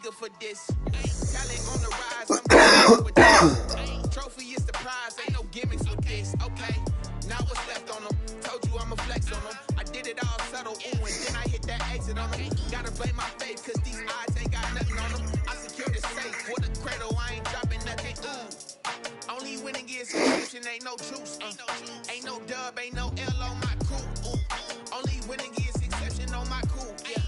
eager for this. Talent on the rise, I'm going with this. Trophy is the prize, ain't no gimmicks with this. Okay, now what's left on them? Told you I'ma flex on them. I did it all subtle, ooh, and then I hit that exit on them. Gotta blame my faith, cause these odds ain't got nothing on them. I secured the safe with a cradle, I ain't dropping nothing, ooh. Only winning is exception, ain't no truce. Ain't no dub, ain't no L on my crew. Ooh. Only winning is exception on my crew. Yeah.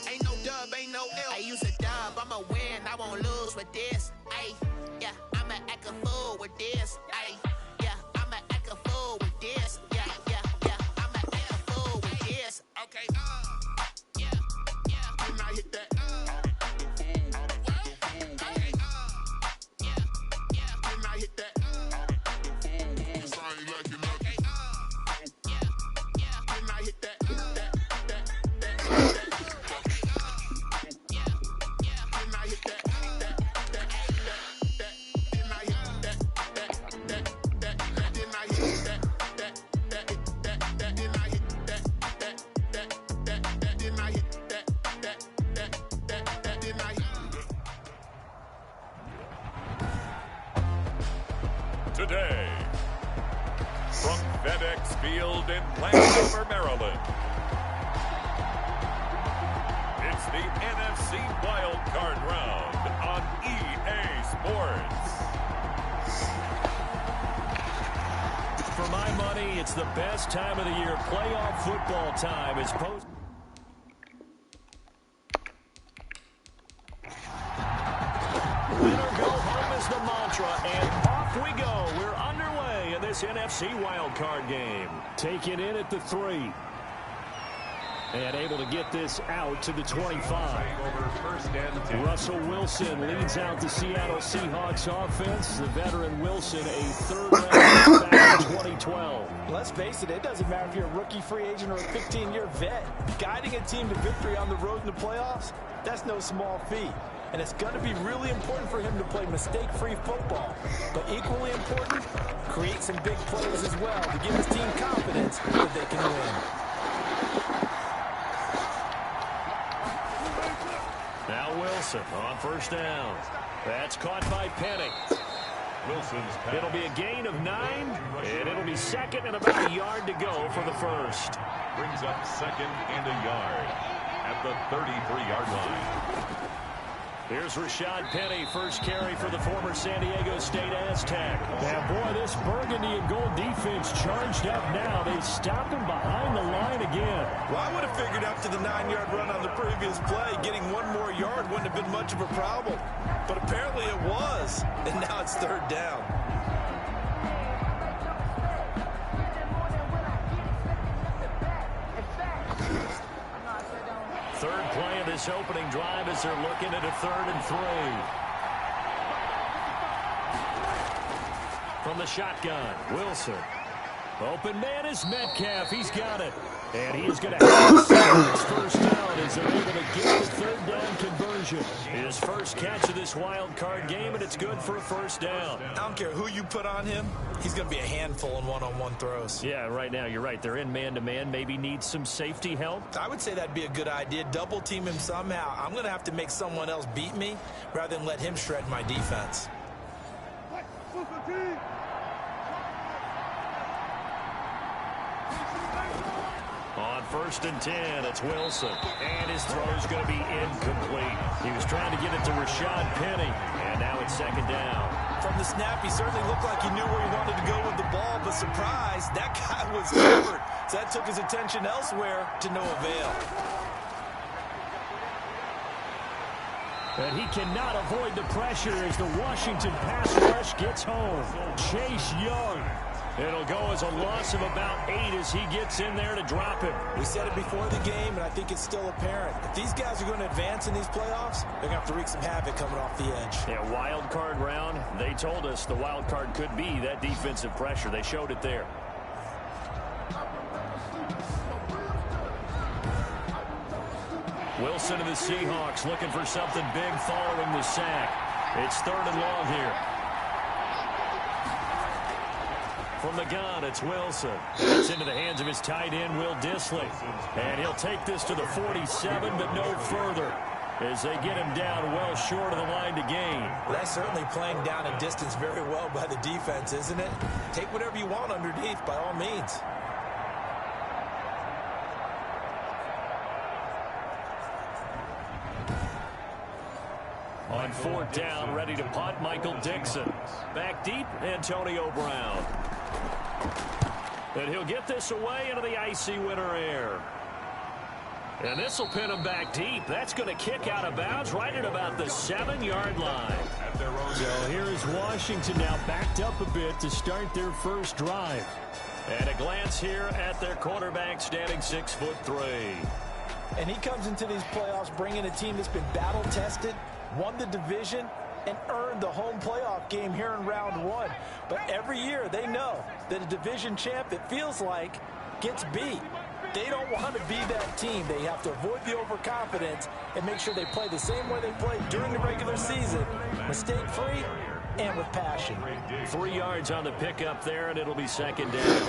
Ain't no dub, ain't no L. I use a dub, I'ma win, I won't lose with this. Ay, yeah, I'ma act a fool with this. Ay, yeah, I'ma act a fool with this. Yeah, yeah, yeah, I'ma act a fool with this. Okay, yeah, yeah. When I hit that. Today, from FedEx Field in Landover, Maryland, it's the NFC Wild Card Round on EA Sports. For my money, it's the best time of the year. Playoff football time is post. Win or go home is the mantra, and off we go. We're underway in this NFC wildcard game. Taken in at the 3. And able to get this out to the 25. Russell Wilson leads out the Seattle Seahawks offense. The veteran Wilson, a third-round back in 2012. Let's face it, it doesn't matter if you're a rookie free agent or a 15-year vet. Guiding a team to victory on the road in the playoffs, that's no small feat. And it's going to be really important for him to play mistake-free football. But equally important, create some big plays as well to give his team confidence that they can win. Now Wilson on first down. That's caught by Penny. Wilson's pass. It'll be a gain of 9, and it'll be second and about a yard to go for the first. Brings up second and a yard at the 33-yard line. Here's Rashad Penny, first carry for the former San Diego State Aztec. Now, boy, this burgundy and gold defense charged up now. They stopped him behind the line again. Well, I would have figured after the 9-yard run on the previous play, getting one more yard wouldn't have been much of a problem. But apparently it was, and now it's third down. Third play of this opening drive as they're looking at a 3rd and 3. From the shotgun, Wilson. Open man is Metcalf. He's got it. And he is going to have his first down as they're able to get the 3rd down conversion. His first catch of this wild card game, and it's good for a first down. I don't care who you put on him. He's going to be a handful in one-on-one throws. Yeah, right now you're right. They're in man-to-man. Maybe needs some safety help. I would say that'd be a good idea. Double team him somehow. I'm going to have to make someone else beat me rather than let him shred my defense. On 1st and 10, it's Wilson. And his throw is going to be incomplete. He was trying to get it to Rashad Penny. And now it's 2nd down. From the snap, he certainly looked like he knew where he wanted to go with the ball, but surprise, that guy was covered. So that took his attention elsewhere to no avail. And he cannot avoid the pressure as the Washington pass rush gets home. Chase Young. It'll go as a loss of about 8 as he gets in there to drop him. We said it before the game, and I think it's still apparent. If these guys are going to advance in these playoffs, they're going to have to wreak some havoc coming off the edge. Yeah, wild card round. They told us the wild card could be that defensive pressure. They showed it there. Wilson and the Seahawks looking for something big following the sack. It's 3rd and long here. From the gun, it's Wilson. It's into the hands of his tight end, Will Dissly. And he'll take this to the 47, but no further. as they get him down well short of the line to gain. Well, that's certainly playing down a distance very well by the defense, isn't it? Take whatever you want underneath, by all means. On fourth down, ready to punt, Michael Dixon. Back deep, Antonio Brown. And he'll get this away into the icy winter air. And this will pin him back deep. That's going to kick out of bounds right at about the 7-yard line. So here's Washington now backed up a bit to start their first drive. And a glance here at their quarterback standing 6'3". And he comes into these playoffs bringing a team that's been battle-tested, won the division, and earned the home playoff game here in round 1. But every year they know that a division champ, it feels like, gets beat. They don't want to be that team. They have to avoid the overconfidence and make sure they play the same way they played during the regular season, mistake-free and with passion. 3 yards on the pickup there, and it'll be second down.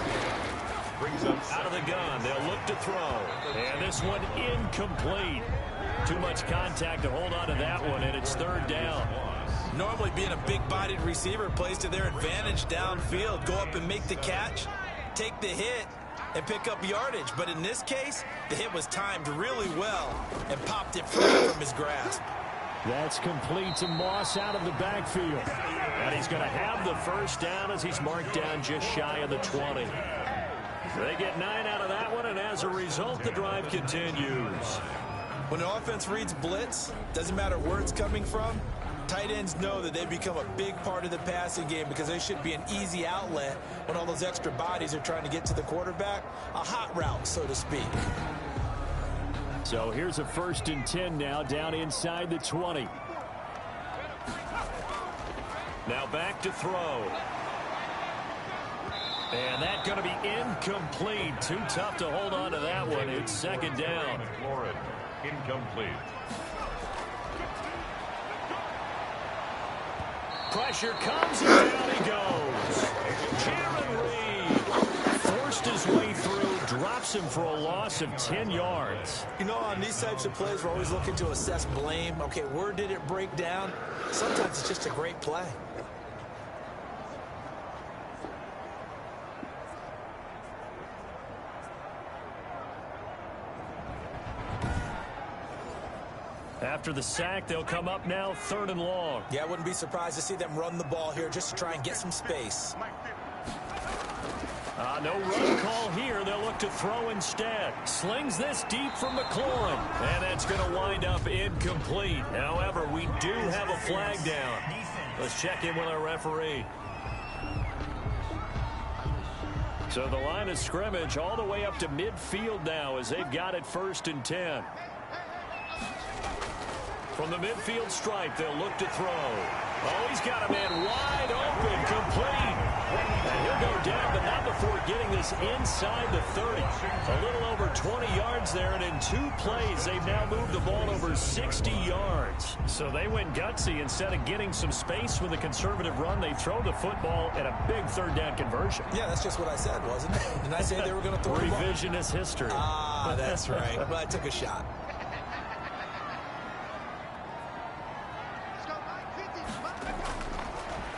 Out of the gun, they'll look to throw. And this one incomplete. Too much contact to hold on to that one, and it's third down. Normally being a big-bodied receiver plays to their advantage downfield. Go up and make the catch, take the hit, and pick up yardage. But in this case, the hit was timed really well and popped it free from his grasp. That's complete to Moss out of the backfield. And he's going to have the first down as he's marked down just shy of the 20. They get 9 out of that one, and as a result, the drive continues. When an offense reads blitz, doesn't matter where it's coming from, tight ends know that they become a big part of the passing game because they should be an easy outlet when all those extra bodies are trying to get to the quarterback. A hot route, so to speak. So here's a 1st and 10 now, down inside the 20. Now back to throw. And that's going to be incomplete. Too tough to hold on to that one. It's second down. McLaurin, incomplete. Pressure comes, and down he goes. Jaron Reed forced his way through, drops him for a loss of 10 yards. You know, on these types of plays, we're always looking to assess blame. Okay, where did it break down? Sometimes it's just a great play. After the sack, they'll come up now 3rd and long. Yeah, I wouldn't be surprised to see them run the ball here just to try and get some space. No run call here. They'll look to throw instead. Slings this deep from McLaurin. And that's going to wind up incomplete. However, we do have a flag down. Let's check in with our referee. So the line of scrimmage all the way up to midfield now as they've got it 1st and 10. From the midfield stripe, they'll look to throw. Oh, he's got a man wide open, complete. And he'll go down, but not before getting this inside the 30. A little over 20 yards there, and in 2 plays, they've now moved the ball over 60 yards. So they went gutsy. Instead of getting some space with a conservative run, they throw the football at a big 3rd down conversion. Yeah, that's just what I said, wasn't it? Didn't I say they were going to throw the ball? Revisionist history. Ah, that's right. Well, I took a shot.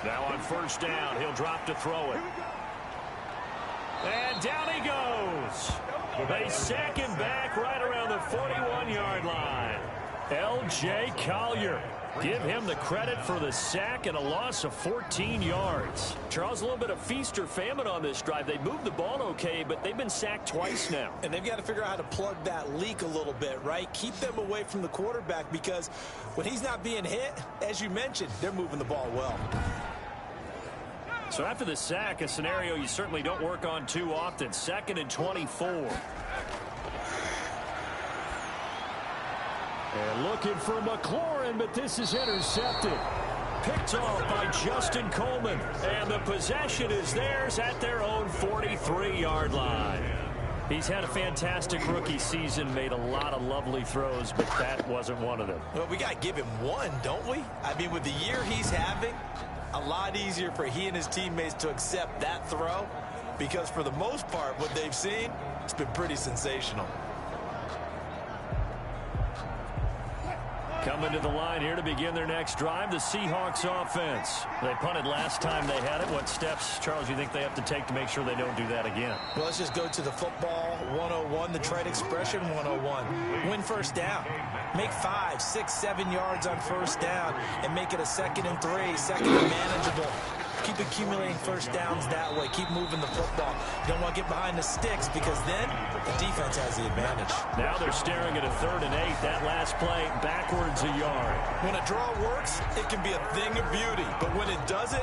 Now on 1st down, he'll drop to throw it. And down he goes. They sack him back right around the 41-yard line. L.J. Collier. Give him the credit for the sack and a loss of 14 yards. Charles, a little bit of feast or famine on this drive. They moved the ball okay, but they've been sacked twice now. And they've got to figure out how to plug that leak a little bit, right? Keep them away from the quarterback because when he's not being hit, as you mentioned, they're moving the ball well. So after the sack, a scenario you certainly don't work on too often. 2nd and 24. And looking for McLaurin, but this is intercepted. Picked off by Justin Coleman. And the possession is theirs at their own 43-yard line. He's had a fantastic rookie season, made a lot of lovely throws, but that wasn't one of them. Well, we got to give him one, don't we? I mean, with the year he's having, a lot easier for he and his teammates to accept that throw because for the most part, what they've seen, it's been pretty sensational. Coming to the line here to begin their next drive, the Seahawks offense. They punted last time they had it. What steps, Charles, you think they have to take to make sure they don't do that again? Well, let's just go to the football 101, the trade expression 101. Win first down. Make 5, 6, 7 yards on first down and make it a 2nd and 3, second and manageable. Keep accumulating first downs that way. Keep moving the football. You don't want to get behind the sticks because then the defense has the advantage. Now they're staring at a 3rd and 8. That last play, backwards a yard. When a draw works, it can be a thing of beauty. But when it doesn't,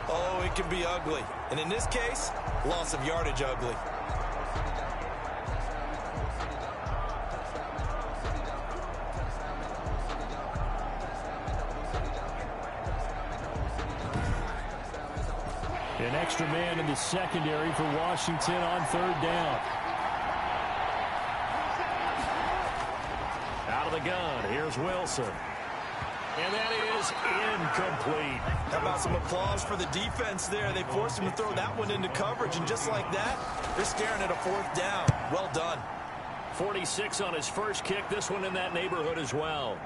oh, it can be ugly. And in this case, loss of yardage ugly. An extra man in the secondary for Washington on 3rd down. Out of the gun, here's Wilson. And that is incomplete. How about some applause for the defense there? They forced him to throw that one into coverage, and just like that, they're staring at a 4th down. Well done. 46 on his first kick. This one in that neighborhood as well.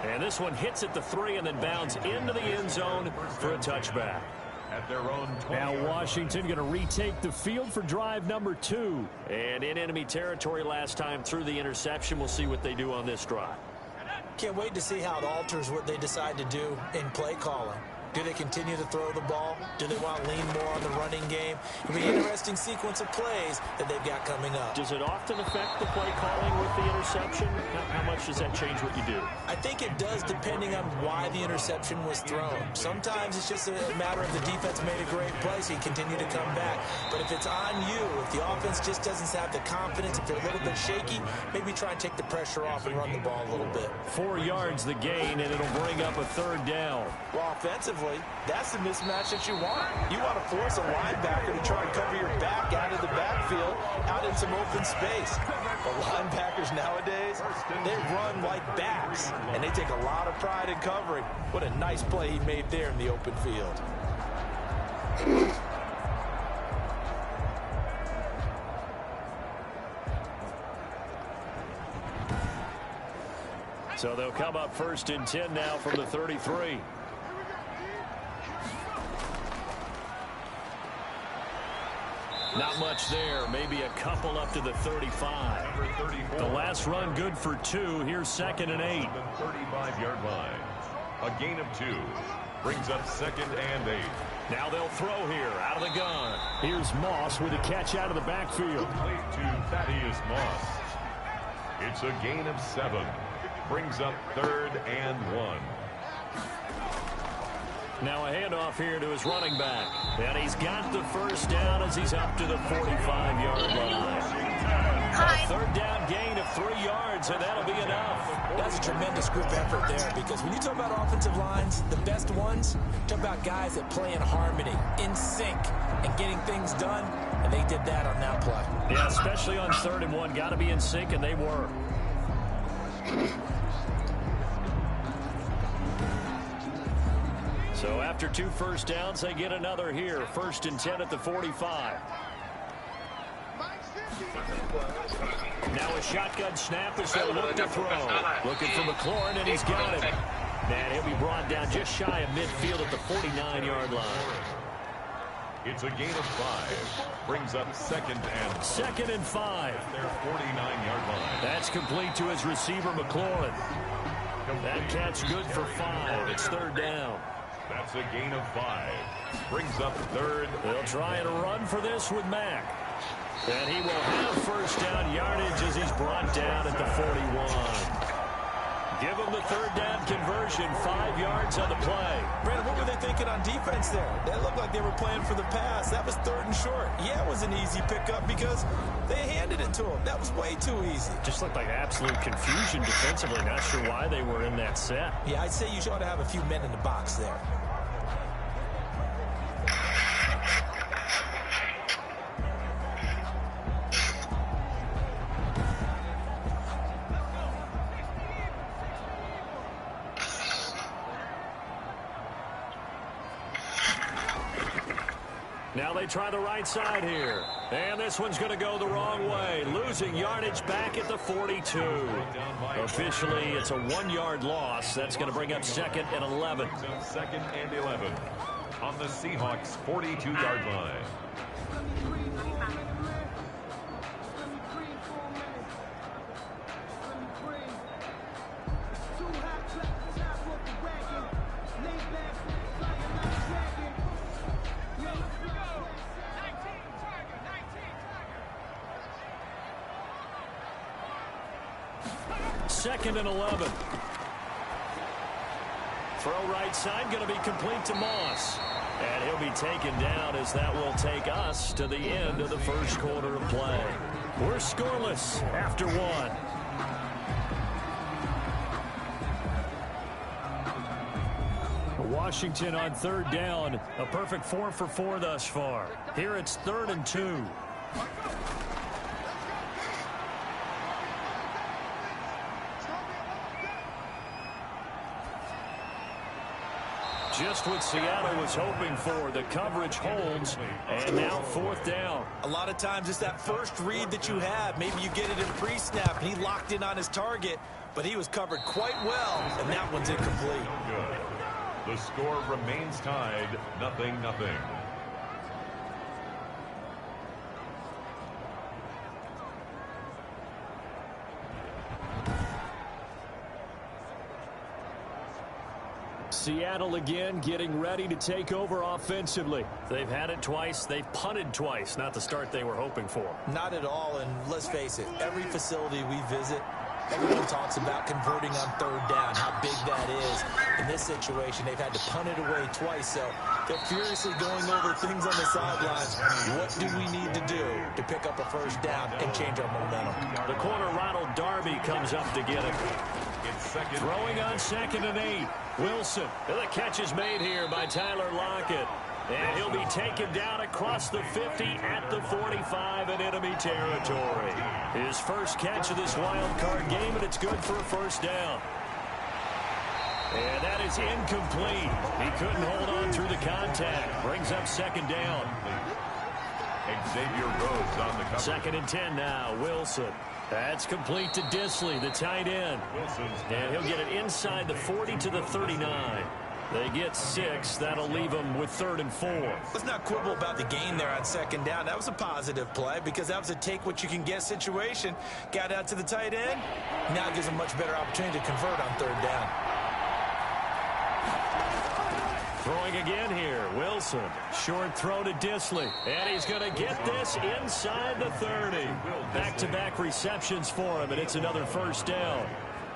And this one hits at the 3 and then bounds into the end zone for a touchback. At their own 20. Now Washington going to retake the field for drive number 2. And in enemy territory last time through the interception. We'll see what they do on this drive. Can't wait to see how it alters what they decide to do in play calling. Do they continue to throw the ball? Do they want to lean more on the running game? It'll be an interesting sequence of plays that they've got coming up. Does it often affect the play calling with the interception? How much does that change what you do? I think it does depending on why the interception was thrown. Sometimes it's just a matter of the defense made a great play, so you continue to come back. But if it's on you, if the offense just doesn't have the confidence, if they're a little bit shaky, maybe try and take the pressure off and run the ball a little bit. 4 yards the gain, and it'll bring up a 3rd down. Well, offensively, that's the mismatch that you want. You want to force a linebacker to try and cover your back out of the backfield, out in some open space. But linebackers nowadays, they run like backs, and they take a lot of pride in covering. What a nice play he made there in the open field. So they'll come up 1st and 10 now from the 33. Not much there. Maybe a couple up to the 35. The last run good for 2. Here's 2nd and 8. The 35-yard line. A gain of 2. Brings up 2nd and 8. Now they'll throw here out of the gun. Here's Moss with a catch out of the backfield. Complete to Thaddeus Moss. It's a gain of 7. Brings up 3rd and 1. Now a handoff here to his running back. And he's got the first down as he's up to the 45-yard line. A 3rd down gain of 3 yards, and that'll be enough. That's a tremendous group effort there, because when you talk about offensive lines, the best ones, talk about guys that play in harmony, in sync, and getting things done, and they did that on that play. Yeah, especially on 3rd and 1. Got to be in sync, and they were. So after 2 first downs, they get another here. 1st and 10 at the 45. Now a shotgun snap as they look to throw. Looking for McLaurin, and he's got it. And he'll be brought down just shy of midfield at the 49-yard line. It's a gain of 5. Brings up 2nd and 2nd and 5. Their 49-yard line. That's complete to his receiver, McLaurin. That catch good for 5. It's 3rd down. That's a gain of 5. Brings up 3rd. They'll try and run for this with Mack. And he will have first down yardage as he's brought down at the 41. Give him the 3rd down conversion, 5 yards on the play. Brandon, what were they thinking on defense there? That looked like they were playing for the pass. That was 3rd and short. Yeah, it was an easy pickup because they handed it to him. That was way too easy. Just looked like absolute confusion defensively. Not sure why they were in that set. Yeah, I'd say you ought to have a few men in the box there. Now they try the right side here. And this one's going to go the wrong way. Losing yardage back at the 42. Officially, it's a 1-yard loss. That's going to bring up 2nd and 11. 2nd and 11 on the Seahawks 42-yard line. Second and 11. Throw right side, going to be complete to Moss. And he'll be taken down as that will take us to the end of the first quarter of play. We're scoreless after 1. Washington on 3rd down. A perfect 4 for 4 thus far. Here it's 3rd and 2. Just what Seattle was hoping for. The coverage holds, and now 4th down. A lot of times it's that first read that you have. Maybe you get it in pre-snap, and he locked in on his target, but he was covered quite well, and that one's incomplete. Good. The score remains tied, 0-0. Seattle again getting ready to take over offensively. They've had it twice. They've punted twice. Not the start they were hoping for. Not at all, and let's face it, every facility we visit, everyone talks about converting on 3rd down, how big that is. In this situation, they've had to punt it away twice, so they're furiously going over things on the sidelines. What do we need to do to pick up a 1st down and change our momentum? The corner, Ronald Darby, comes up to get it. Throwing on 2nd and 8. Wilson. The catch is made here by Tyler Lockett. And he'll be taken down across the 50 at the 45 in enemy territory. His first catch of this wild card game, and it's good for a 1st down. And that is incomplete. He couldn't hold on through the contact. Brings up 2nd down. Xavier Rhodes on the cover. 2nd and 10 now. Wilson. That's complete to Disley, the tight end. And he'll get it inside the 40 to the 39. They get 6. That'll leave them with 3rd and 4. Let's not quibble about the gain there on 2nd down. That was a positive play because that was a take-what-you-can-get situation. Got out to the tight end. Now it gives them a much better opportunity to convert on 3rd down. Throwing again here, Wilson. Short throw to Disley. And he's going to get this inside the 30. Back-to-back receptions for him, and it's another 1st down.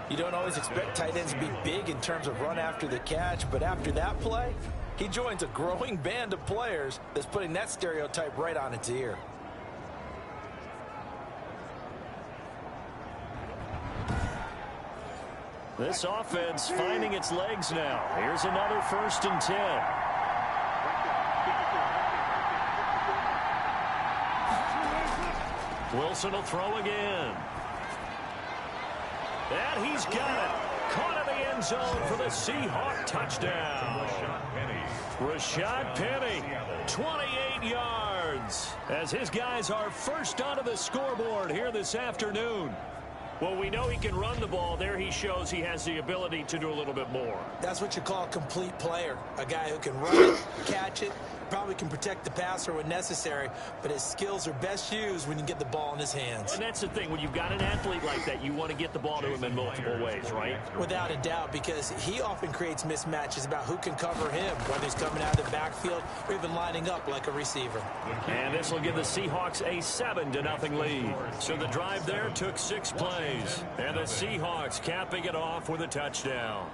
You don't always expect tight ends to be big in terms of run after the catch, but after that play, he joins a growing band of players that's putting that stereotype right on its ear. This offense finding its legs now. Here's another 1st and 10. Wilson will throw again. And he's got it. Caught in the end zone for the Seahawk touchdown. Rashad Penny, 28 yards. As his guys are first onto the scoreboard here this afternoon. Well, we know he can run the ball. There he shows he has the ability to do a little bit more. That's what you call a complete player. A guy who can run it, catch it, probably can protect the passer when necessary, but his skills are best used when you get the ball in his hands. And that's the thing. When you've got an athlete like that, you want to get the ball to him in multiple ways, right? Without a doubt, because he often creates mismatches about who can cover him, whether he's coming out of the backfield or even lining up like a receiver. And this will give the Seahawks a 7-0 lead. So the drive there took 6 plays. And the Seahawks capping it off with a touchdown.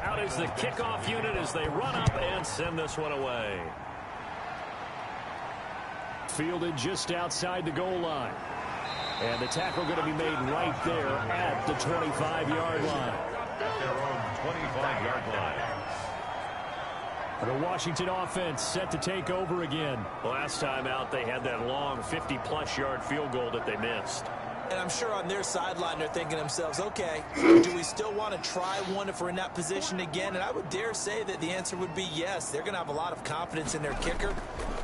Out is the kickoff unit as they run up and send this one away. Fielded just outside the goal line. And the tackle going to be made right there at the 25-yard line. At their own 25-yard line. The Washington offense set to take over again. Last time out, they had that long 50-plus yard field goal that they missed. And I'm sure on their sideline they're thinking to themselves, okay, do we still want to try one if we're in that position again? And I would dare say that the answer would be yes. They're going to have a lot of confidence in their kicker.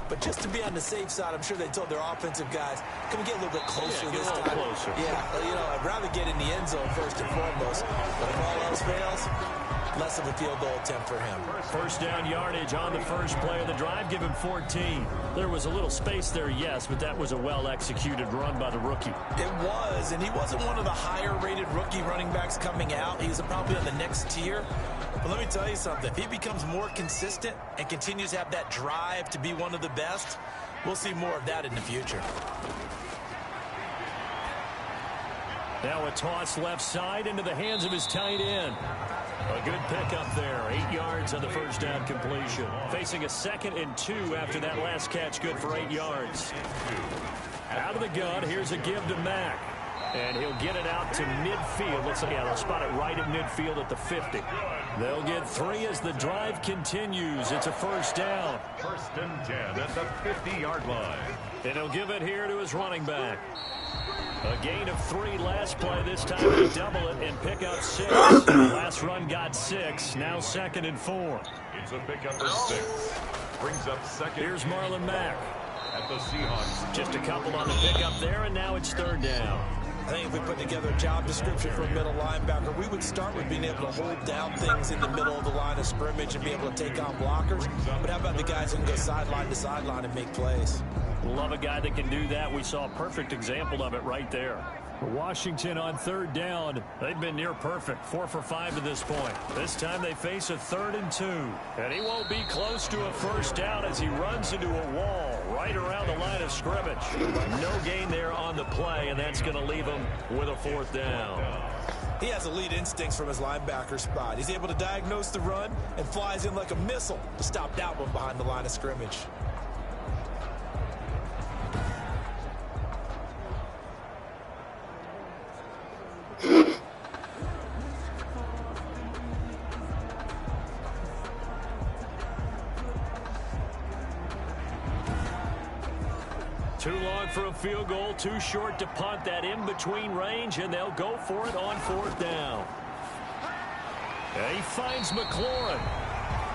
But just to be on the safe side, I'm sure they told their offensive guys, can we get a little bit closer this time? Closer. Yeah, well, you know, I'd rather get in the end zone first and foremost. But if all else fails, less of a field goal attempt for him. First down yardage on the first play of the drive. Give him 14. There was a little space there, yes, but that was a well-executed run by the rookie. It was, and he wasn't one of the higher-rated rookie running backs coming out. He's probably on the next tier. But let me tell you something. If he becomes more consistent and continues to have that drive to be one of the best, we'll see more of that in the future. Now a toss left side into the hands of his tight end. A good pickup there. 8 yards on the first down completion. Facing a 2nd and 2 after that last catch. Good for 8 yards. Out of the gun, here's a give to Mack. And he'll get it out to midfield. Let's see, yeah, they'll spot it right at midfield at the 50. They'll get 3 as the drive continues. It's a first down. 1st and 10 at the 50-yard line. And he'll give it here to his running back. A gain of 3 last play. This time they double it and pick up 6. Last run got 6. Now 2nd and 4. It's a pickup of 6. Brings up 2nd. Here's Marlon Mack. At the Seahawks. Just a couple on the pickup there, and now it's 3rd down. I think if we put together a job description for a middle linebacker, we would start with being able to hold down things in the middle of the line of scrimmage and be able to take on blockers. But how about the guys who can go sideline to sideline and make plays? Love a guy that can do that. We saw a perfect example of it right there. Washington on 3rd down. They've been near perfect. 4 for 5 to this point. This time they face a 3rd and 2. And he won't be close to a first down as he runs into a wall right around the line of scrimmage. No gain there on the play, and that's going to leave him with a 4th down. He has elite instincts from his linebacker spot. He's able to diagnose the run and flies in like a missile to stop that one behind the line of scrimmage. Too long for a field goal, too short to punt. That in-between range, and they'll go for it on 4th down. And he finds McLaurin.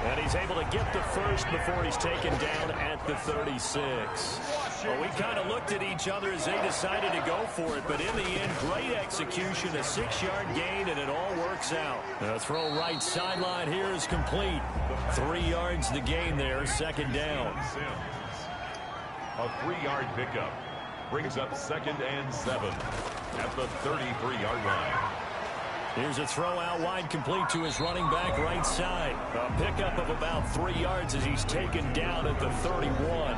And he's able to get the first before he's taken down at the 36. Well, we kind of looked at each other as they decided to go for it, but in the end, great execution, a 6-yard gain, and it all works out. The throw right sideline here is complete. 3 yards the gain there, 2nd down. A 3-yard pickup. Brings up 2nd and 7 at the 33-yard line. Here's a throw out wide, complete to his running back right side. A pickup of about 3 yards as he's taken down at the 31.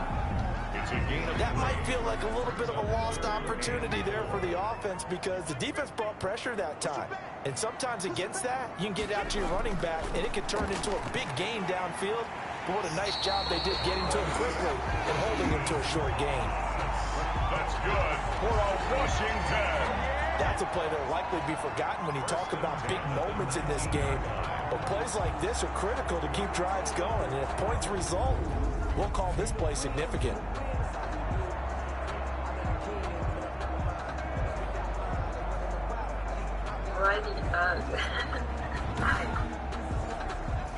It's a gain of that might feel like a little bit of a lost opportunity there for the offense because the defense brought pressure that time. And sometimes against that, you can get out to your running back, and it could turn into a big gain downfield. But what a nice job they did getting to him quickly and holding him to a short gain. That's good for a Washington. That's a play that will likely be forgotten when you talk about big moments in this game. But plays like this are critical to keep drives going. And if points result, we'll call this play significant.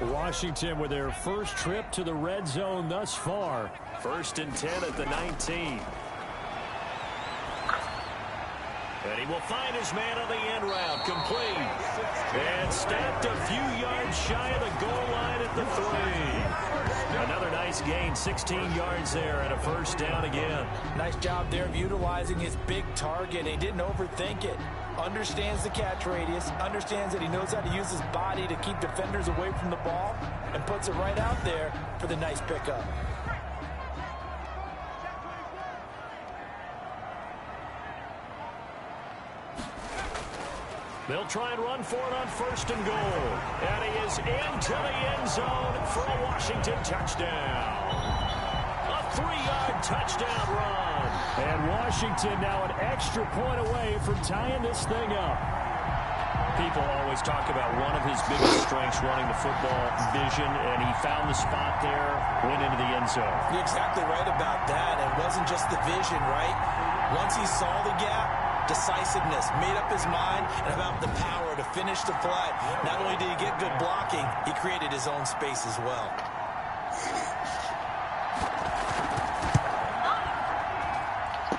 Washington with their first trip to the red zone thus far. 1st and 10 at the 19. And he will find his man on the end route. Complete. And stacked a few yards shy of the goal line at the 3. Another nice gain, 16 yards there and a first down again. Nice job there of utilizing his big target. He didn't overthink it. Understands the catch radius. Understands that he knows how to use his body to keep defenders away from the ball. And puts it right out there for the nice pickup. They'll try and run for it on 1st and goal. And he is into the end zone for a Washington touchdown. A 3-yard touchdown run. And Washington now an extra point away from tying this thing up. People always talk about one of his biggest strengths running the football, vision, and he found the spot there, went into the end zone. You're exactly right about that. It wasn't just the vision, right? Once he saw the gap, decisiveness, made up his mind, and about the power to finish the play. Not only did he get good blocking, he created his own space as well.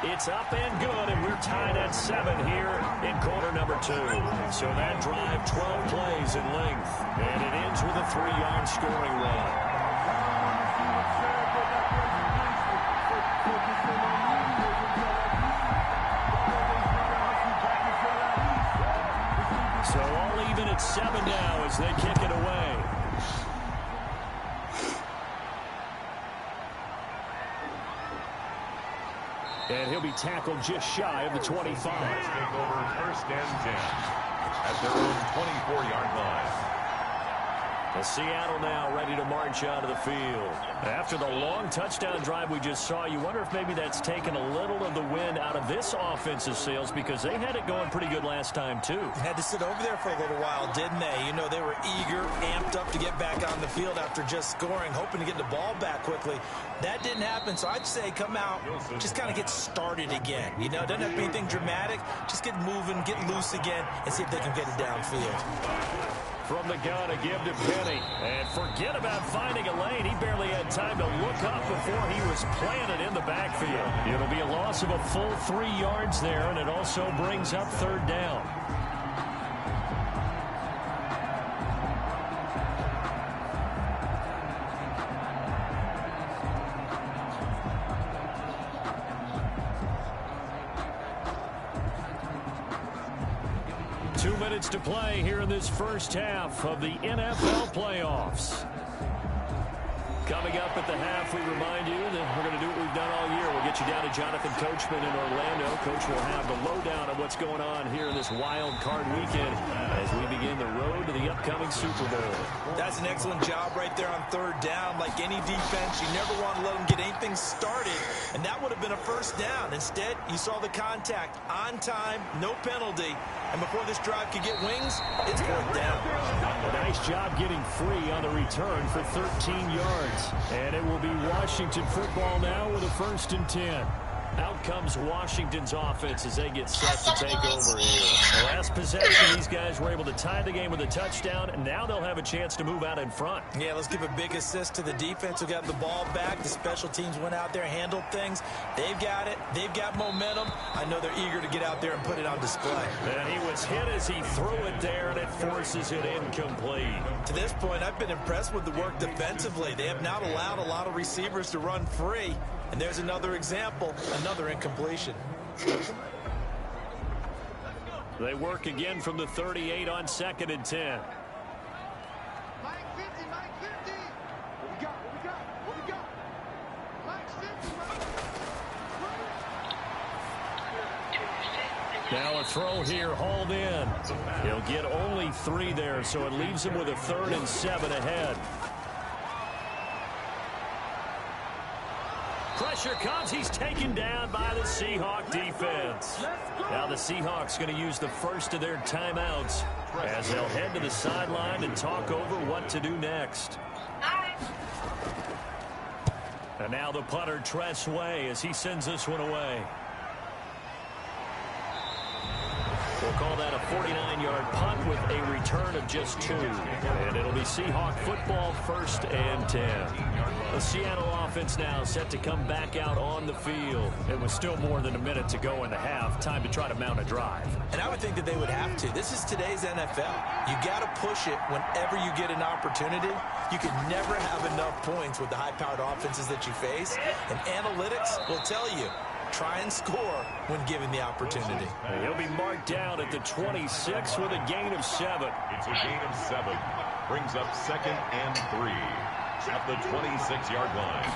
It's up and good, and we're tied at 7 here in quarter number 2. So that drive, 12 plays in length, and it ends with a 3-yard scoring run. So all even at 7 now as they kick it away. And he'll be tackled just shy of the 25. Take over first and 10 at their own 24-yard line. The Seattle now ready to march out of the field. After the long touchdown drive we just saw, you wonder if maybe that's taken a little of the wind out of this offensive sails, because they had it going pretty good last time, too. Had to sit over there for a little while, didn't they? You know, they were eager, amped up to get back on the field after just scoring, hoping to get the ball back quickly. That didn't happen, so I'd say come out, just kind of get started again. You know, doesn't have to be anything dramatic. Just get moving, get loose again, and see if they can get it downfield. From the gun, a give to Penny. And forget about finding a lane. He barely had time to look up before he was planted in the backfield. It'll be a loss of a full 3 yards there, and it also brings up 3rd down. To play here in this first half of the NFL playoffs. Coming up at the half, we remind you that we're going to do what we've done all year. We'll get you down to Jonathan Coachman in Orlando. Coach will have the lowdown of what's going on here in this wild card weekend as we begin the road to the upcoming Super Bowl. That's an excellent job right there on 3rd down. Like any defense, you never want to let them get anything started, and that would have been a 1st down. Instead, you saw the contact on time, no penalty, and before this drive could get wings, it's 4th down. A nice job getting free on the return for 13 yards. And it will be Washington football now with a 1st and 10. Out comes Washington's offense as they get set to take over here. The last possession, these guys were able to tie the game with a touchdown, and now they'll have a chance to move out in front. Yeah, let's give a big assist to the defense who got the ball back. The special teams went out there, handled things. They've got it. They've got momentum. I know they're eager to get out there and put it on display. And he was hit as he threw it there, and it forces it incomplete. To this point, I've been impressed with the work defensively. They have not allowed a lot of receivers to run free. And there's another example, another incompletion. They work again from the 38 on 2nd and 10. Mike 50, Mike 50. What we got? Mike 50, Now a throw here, hauled in. He'll get only 3 there, so it leaves him with a 3rd and 7 ahead. Pressure comes. He's taken down by the Seahawk defense. Now the Seahawks going to use the first of their timeouts as they'll head to the sideline and talk over what to do next. And now the punter, Tress Way, as he sends this one away. We'll call that a 49-yard punt with a return of just 2. And it'll be Seahawk football, 1st and 10. The Seattle offense now set to come back out on the field. It was still more than a minute to go in the half. Time to try to mount a drive. And I would think that they would have to. This is today's NFL. You got to push it whenever you get an opportunity. You can never have enough points with the high-powered offenses that you face. And analytics will tell you, try and score when given the opportunity. He'll be marked down at the 26 with a gain of 7. It's a gain of 7. Brings up 2nd and 3 at the 26-yard line.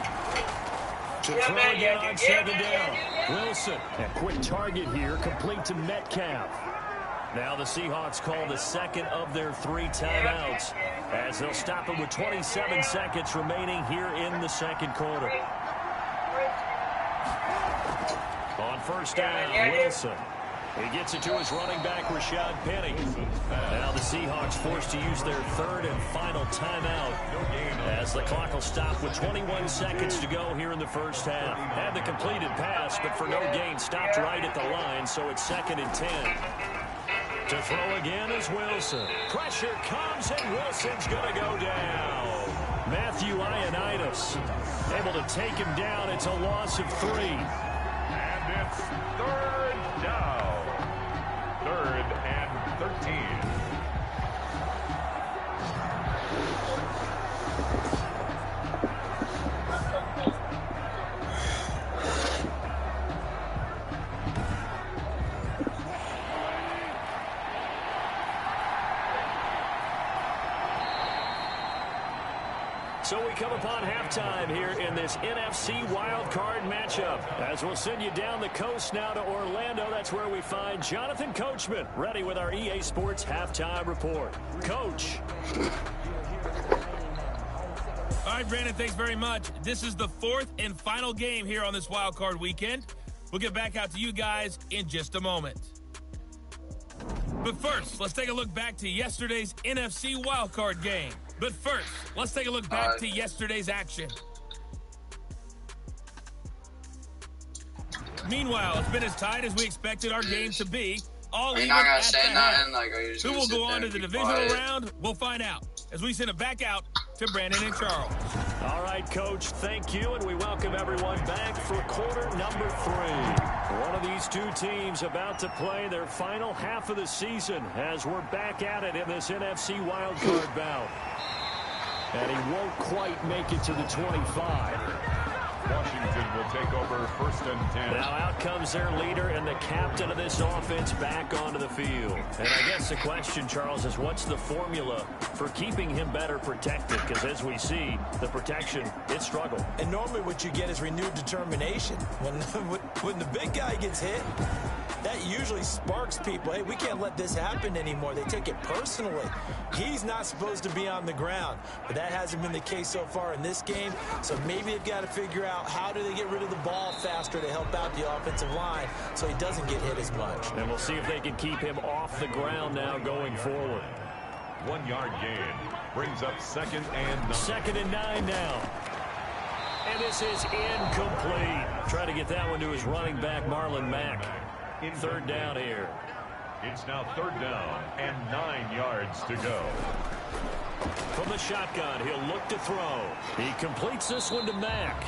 To throw again on 2nd down. Wilson, a quick target here, complete to Metcalf. Now the Seahawks call the 2nd of their 3 timeouts as they'll stop it with 27 seconds remaining here in the 2nd quarter. On 1st down, Wilson. He gets it to his running back, Rashad Penny. Now the Seahawks forced to use their third and final timeout as the clock will stop with 21 seconds to go here in the first half. Had the completed pass, but for no gain, stopped right at the line, so it's 2nd and 10. To throw again is Wilson. Pressure comes, and Wilson's going to go down. Matthew Ioannidis able to take him down. It's a loss of 3. And it's 3rd down. 3rd and 13. So we come upon halftime here in this NFC wildcard matchup. As we'll send you down the coast now to Orlando, that's where we find Jonathan Coachman, ready with our EA Sports halftime report. Coach. All right, Brandon, thanks very much. This is the 4th and final game here on this wildcard weekend. We'll get back out to you guys in just a moment. But first, let's take a look back to yesterday's NFC wildcard game. But first, let's take a look back to yesterday's action. Meanwhile, it's been as tight as we expected our game to be. All even at the half. Who will go on to the divisional round? We'll find out as we send it back out to Brandon and Charles. All right, Coach, thank you, and we welcome everyone back for quarter number 3. One of these two teams about to play their final half of the season as we're back at it in this NFC wildcard bout. And he won't quite make it to the 25. Washington will take over 1st and 10. Now out comes their leader and the captain of this offense back onto the field. And I guess the question, Charles, is what's the formula for keeping him better protected? Because as we see, the protection, it struggled. And normally what you get is renewed determination. When the big guy gets hit, that usually sparks people. Hey, we can't let this happen anymore. They take it personally. He's not supposed to be on the ground, but that hasn't been the case so far in this game. So maybe they've got to figure out how do they get rid of the ball faster to help out the offensive line so he doesn't get hit as much. And we'll see if they can keep him off the ground now going forward. 1-yard gain brings up 2nd and 9. 2nd and 9 now. And this is incomplete. Try to get that one to his running back, Marlon Mack. 3rd down here. It's now 3rd down and 9 yards to go. From the shotgun, he'll look to throw. He completes this one to Mack.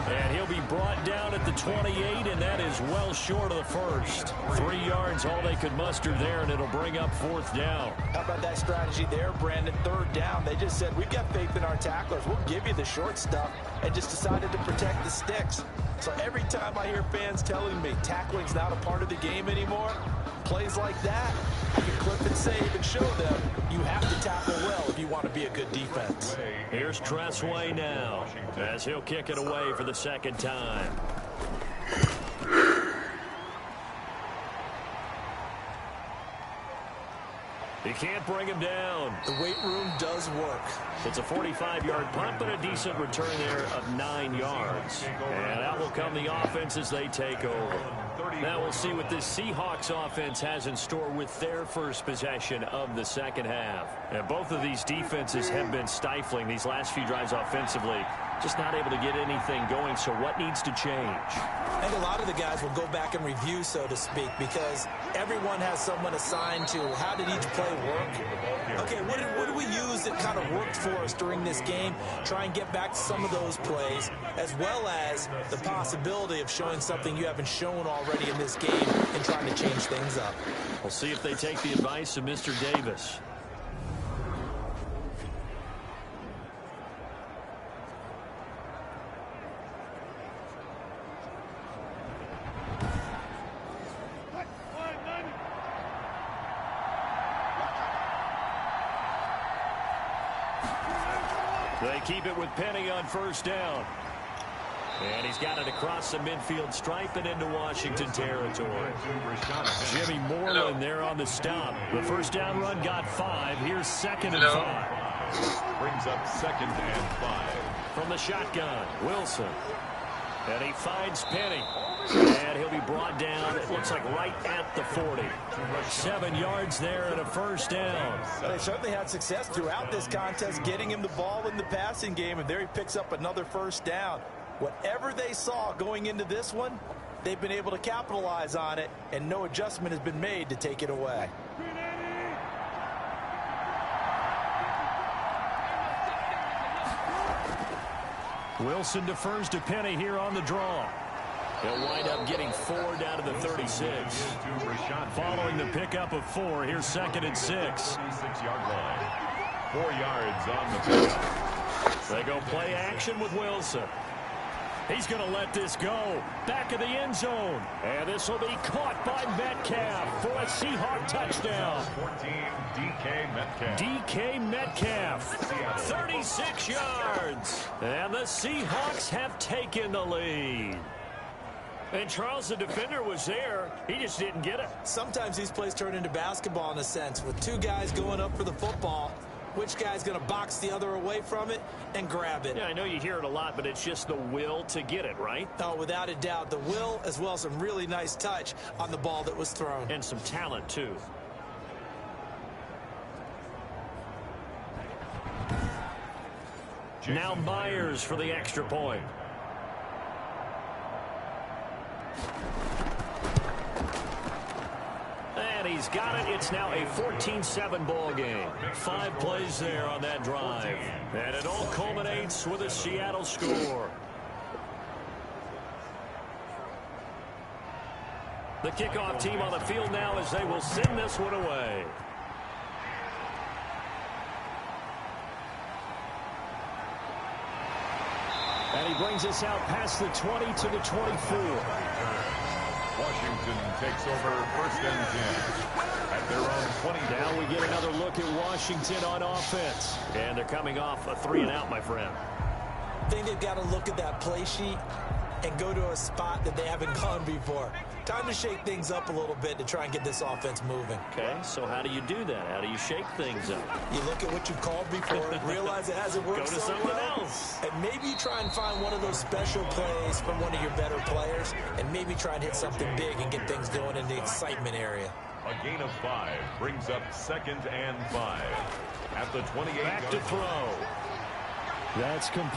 And he'll be brought down at the 28, and that is well short of the first. 3 yards, all they could muster there, and it'll bring up 4th down. How about that strategy there, Brandon? 3rd down. They just said, we've got faith in our tacklers. We'll give you the short stuff, and just decided to protect the sticks. So every time I hear fans telling me tackling's not a part of the game anymore, plays like that, I can clip and save and show them you have to tackle well if you want to be a good defense. Here's Tressway now as he'll kick it away for the 2nd time. He can't bring him down. The weight room does work. It's a 45-yard punt, but a decent return there of 9 yards. And out will come the offense as they take over. Now we'll see what this Seahawks offense has in store with their first possession of the 2nd half. And both of these defenses have been stifling these last few drives offensively. Just not able to get anything going, so what needs to change? I think a lot of the guys will go back and review, so to speak, because everyone has someone assigned to how did each play work. Okay, what did we use that kind of worked for us during this game? Try and get back to some of those plays, as well as the possibility of showing something you haven't shown already in this game and trying to change things up. We'll see if they take the advice of Mr. Davis. They keep it with Penny on 1st down. And he's got it across the midfield stripe and into Washington territory. Jimmy Moreland there on the stop. The 1st down run got 5. Here's 2nd and 5. Brings up 2nd and 5. From the shotgun, Wilson. And he finds Penny. And he'll be brought down, it looks like right at the 40. 7 yards there and a first down. They certainly had success throughout this contest, getting him the ball in the passing game, and there he picks up another first down. Whatever they saw going into this one, they've been able to capitalize on it, and no adjustment has been made to take it away. Wilson defers to Penny here on the draw. He'll wind up getting 4 down to the 36. Following the pickup of 4, here's 2nd and 6. 36-yard line. 4 yards on the pickup. They go play action with Wilson. He's going to let this go. Back of the end zone. And this will be caught by Metcalf for a Seahawk touchdown. 14, DK Metcalf. DK Metcalf, 36 yards. And the Seahawks have taken the lead. And Charles, the defender, was there. He just didn't get it. Sometimes these plays turn into basketball in a sense, with 2 guys going up for the football. Which guy's going to box the other away from it and grab it? Yeah, I know you hear it a lot, but it's just the will to get it, right? Oh, without a doubt. The will, as well as some really nice touch on the ball that was thrown. And some talent, too. Now Myers for the extra point. And he's got it. It's now a 14-7 ball game. 5 plays there on that drive. And it all culminates with a Seattle score. The kickoff team on the field now as they will send this one away. And he brings us out past the 20 to the 24. Washington takes over 1st and 10 at their own 20. Now we get another look at Washington on offense. And they're coming off a 3-and-out, my friend. I think they've got to look at that play sheet and go to a spot that they haven't gone before. Time to shake things up a little bit to try and get this offense moving. Okay, so how do you do that? How do you shake things up? You look at what you've called before, realize it hasn't worked Go to so something well, else. and maybe you try and find one of those special plays from one of your better players, and maybe try and hit something big and get things going in the excitement area. A gain of 5 brings up 2nd and 5 at the 28. Back to throw. That's complete.